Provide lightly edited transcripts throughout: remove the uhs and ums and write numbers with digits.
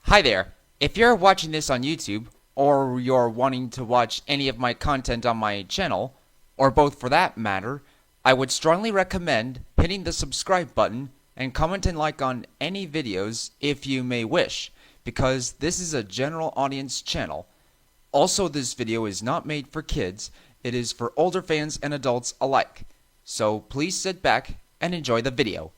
Hi there. If you're watching this on YouTube, or you're wanting to watch any of my content on my channel, or both for that matter, I would strongly recommend hitting the subscribe button and comment and like on any videos if you may wish, because this is a general audience channel. Also, this video is not made for kids, it is for older fans and adults alike. So please sit back and enjoy the video.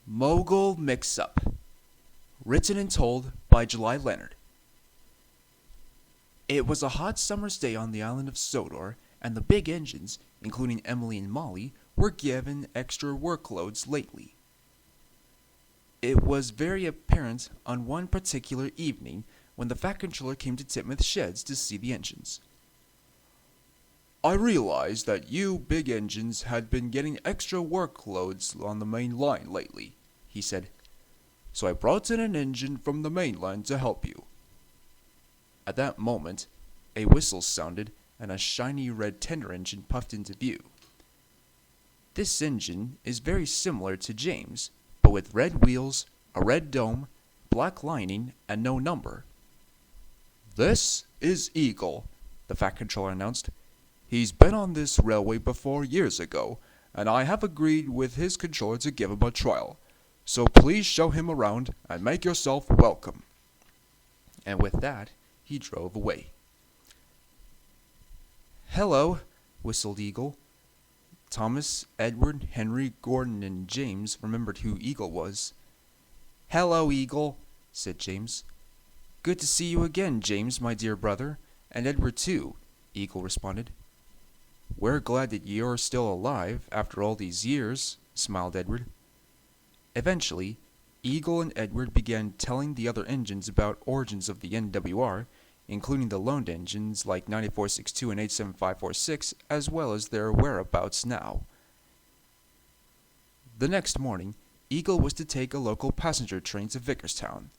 Mogul Mix-Up. Written and told by Julyleonard. It was a hot summer's day on the island of Sodor, and the big engines, including Emily and Molly, were given extra workloads lately. It was very apparent on one particular evening when the Fat Controller came to Titmouth Sheds to see the engines. I realized that you big engines had been getting extra workloads on the main line lately, he said. So I brought in an engine from the mainland to help you. At that moment, a whistle sounded and a shiny red tender engine puffed into view. This engine is very similar to James, but with red wheels, a red dome, black lining, and no number. This is Eagle, the Fat Controller announced. He's been on this railway before years ago, and I have agreed with his controller to give him a trial. So please show him around and make yourself welcome. And with that, he drove away. Hello, whistled Eagle. Thomas, Edward, Henry, Gordon, and James remembered who Eagle was. Hello, Eagle, said James. Good to see you again, James, my dear brother, and Edward too, Eagle responded. We're glad that you're still alive after all these years, smiled Edward. Eventually, Eagle and Edward began telling the other engines about origins of the NWR, including the loaned engines like 9462 and 87546, as well as their whereabouts now. The next morning, Eagle was to take a local passenger train to Vickerstown.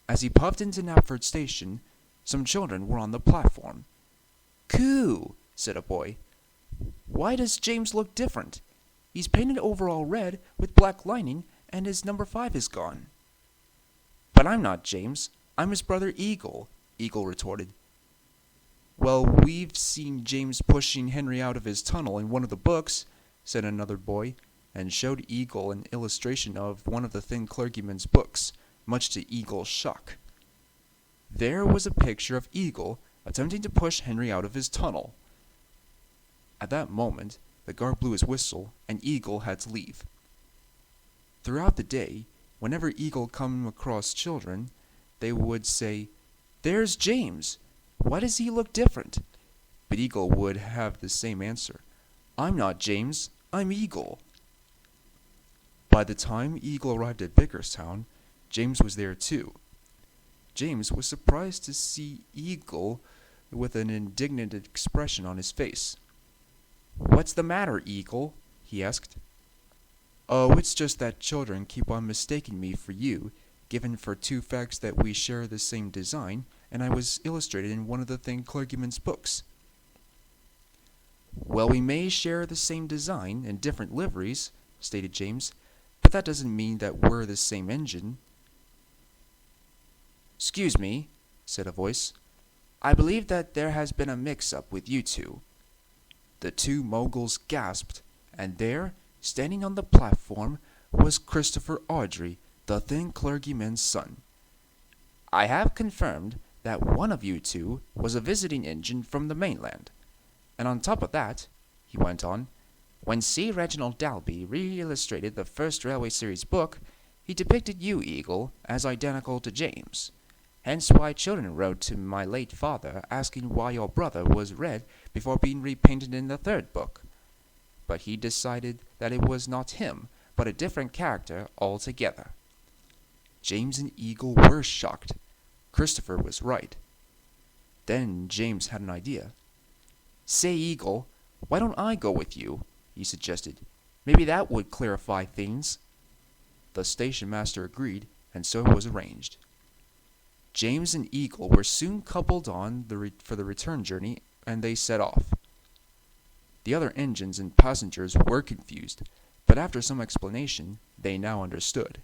As he puffed into Knapford Station, some children were on the platform. Coo! Said a boy. Why does James look different? He's painted overall red with black lining, and his number 5 is gone. But I'm not James. I'm his brother Eagle, Eagle retorted. Well, we've seen James pushing Henry out of his tunnel in one of the books, said another boy, and showed Eagle an illustration of one of the Thin Clergyman's books, much to Eagle's shock. There was a picture of Eagle attempting to push Henry out of his tunnel. At that moment, the guard blew his whistle, and Eagle had to leave. Throughout the day, whenever Eagle came across children, they would say, There's James! Why does he look different? But Eagle would have the same answer. I'm not James, I'm Eagle. By the time Eagle arrived at Vickerstown, James was there too. James was surprised to see Eagle with an indignant expression on his face. What's the matter, Eagle? He asked. Oh, it's just that children keep on mistaking me for you, given for two facts that we share the same design, and I was illustrated in one of the Thin Clergyman's books. Well, we may share the same design and different liveries, stated James, but that doesn't mean that we're the same engine. Excuse me, said a voice. I believe that there has been a mix-up with you two. The two moguls gasped, and there, standing on the platform, was Christopher Awdry, the Thin Clergyman's son. I have confirmed that one of you two was a visiting engine from the mainland. And on top of that, he went on, when C. Reginald Dalby re-illustrated the first Railway Series book, He depicted you, Eagle, as identical to James. Hence why children wrote to my late father asking why your brother was red before being repainted in the third book. But he decided that it was not him, but a different character altogether. James and Eagle were shocked. Christopher was right. Then James had an idea. Say, Eagle, why don't I go with you? He suggested. Maybe that would clarify things. The station master agreed, and so it was arranged. James and Eagle were soon coupled on for the return journey, and they set off. The other engines and passengers were confused, but after some explanation, they now understood.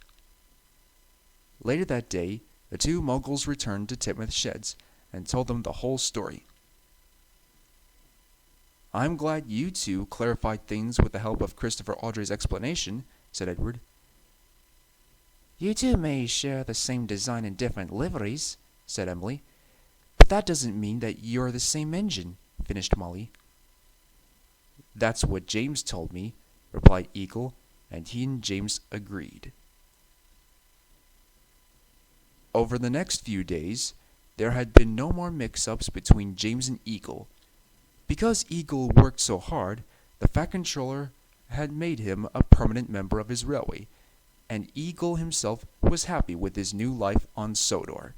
Later that day, the two moguls returned to Titmouth Sheds and told them the whole story. I'm glad you two clarified things with the help of Christopher Awdry's explanation, said Edward. You two may share the same design in different liveries, said Emily. But that doesn't mean that you're the same engine, finished Molly. That's what James told me, replied Eagle, and he and James agreed. Over the next few days, there had been no more mix-ups between James and Eagle. Because Eagle worked so hard, the Fat Controller had made him a permanent member of his railway, and Eagle himself was happy with his new life on Sodor.